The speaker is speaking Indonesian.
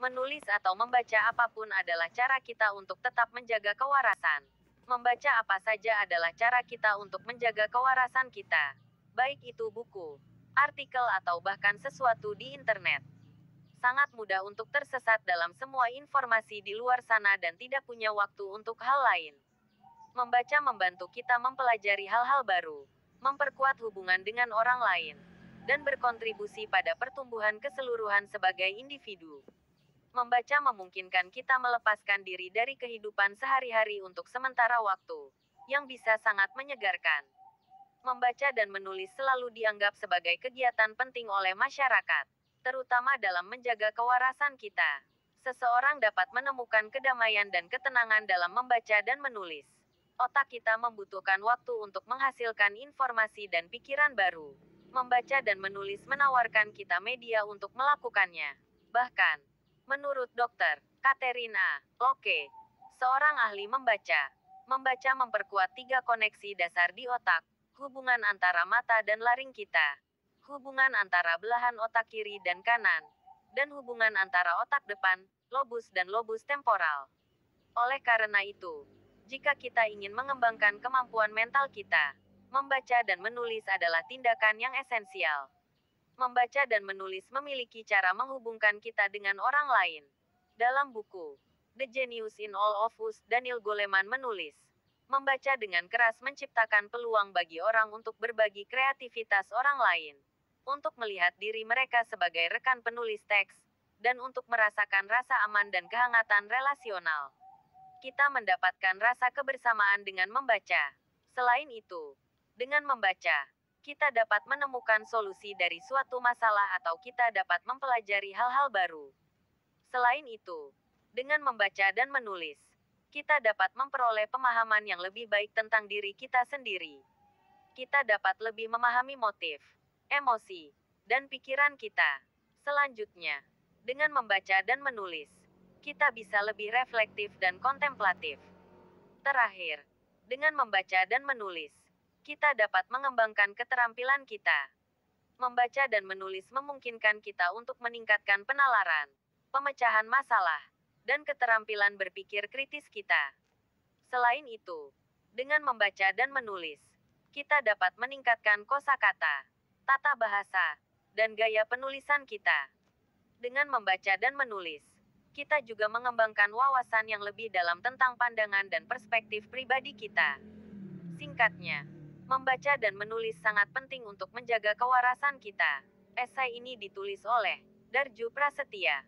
Menulis atau membaca apapun adalah cara kita untuk tetap menjaga kewarasan. Membaca apa saja adalah cara kita untuk menjaga kewarasan kita. Baik itu buku, artikel atau bahkan sesuatu di internet. Sangat mudah untuk tersesat dalam semua informasi di luar sana dan tidak punya waktu untuk hal lain. Membaca membantu kita mempelajari hal-hal baru, memperkuat hubungan dengan orang lain, dan berkontribusi pada pertumbuhan keseluruhan sebagai individu. Membaca memungkinkan kita melepaskan diri dari kehidupan sehari-hari untuk sementara waktu, yang bisa sangat menyegarkan. Membaca dan menulis selalu dianggap sebagai kegiatan penting oleh masyarakat, terutama dalam menjaga kewarasan kita. Seseorang dapat menemukan kedamaian dan ketenangan dalam membaca dan menulis. Otak kita membutuhkan waktu untuk menghasilkan informasi dan pikiran baru. Membaca dan menulis menawarkan kita media untuk melakukannya. Bahkan, menurut Dr. Katerina Locke, seorang ahli membaca memperkuat 3 koneksi dasar di otak, hubungan antara mata dan laring kita, hubungan antara belahan otak kiri dan kanan, dan hubungan antara otak depan, lobus dan lobus temporal. Oleh karena itu, jika kita ingin mengembangkan kemampuan mental kita, membaca dan menulis adalah tindakan yang esensial. Membaca dan menulis memiliki cara menghubungkan kita dengan orang lain. Dalam buku The Genius in All of Us, Daniel Goleman menulis, membaca dengan keras menciptakan peluang bagi orang untuk berbagi kreativitas orang lain, untuk melihat diri mereka sebagai rekan penulis teks, dan untuk merasakan rasa aman dan kehangatan relasional. Kita mendapatkan rasa kebersamaan dengan membaca. Selain itu, dengan membaca, kita dapat menemukan solusi dari suatu masalah atau kita dapat mempelajari hal-hal baru. Selain itu, dengan membaca dan menulis, kita dapat memperoleh pemahaman yang lebih baik tentang diri kita sendiri. Kita dapat lebih memahami motif, emosi, dan pikiran kita. Selanjutnya, dengan membaca dan menulis, kita bisa lebih reflektif dan kontemplatif. Terakhir, dengan membaca dan menulis, kita dapat mengembangkan keterampilan kita. Membaca dan menulis memungkinkan kita untuk meningkatkan penalaran, pemecahan masalah, dan keterampilan berpikir kritis kita. Selain itu, dengan membaca dan menulis, kita dapat meningkatkan kosakata, tata bahasa, dan gaya penulisan kita. Dengan membaca dan menulis, kita juga mengembangkan wawasan yang lebih dalam tentang pandangan dan perspektif pribadi kita. Singkatnya, membaca dan menulis sangat penting untuk menjaga kewarasan kita. Esai ini ditulis oleh Darju Prasetya.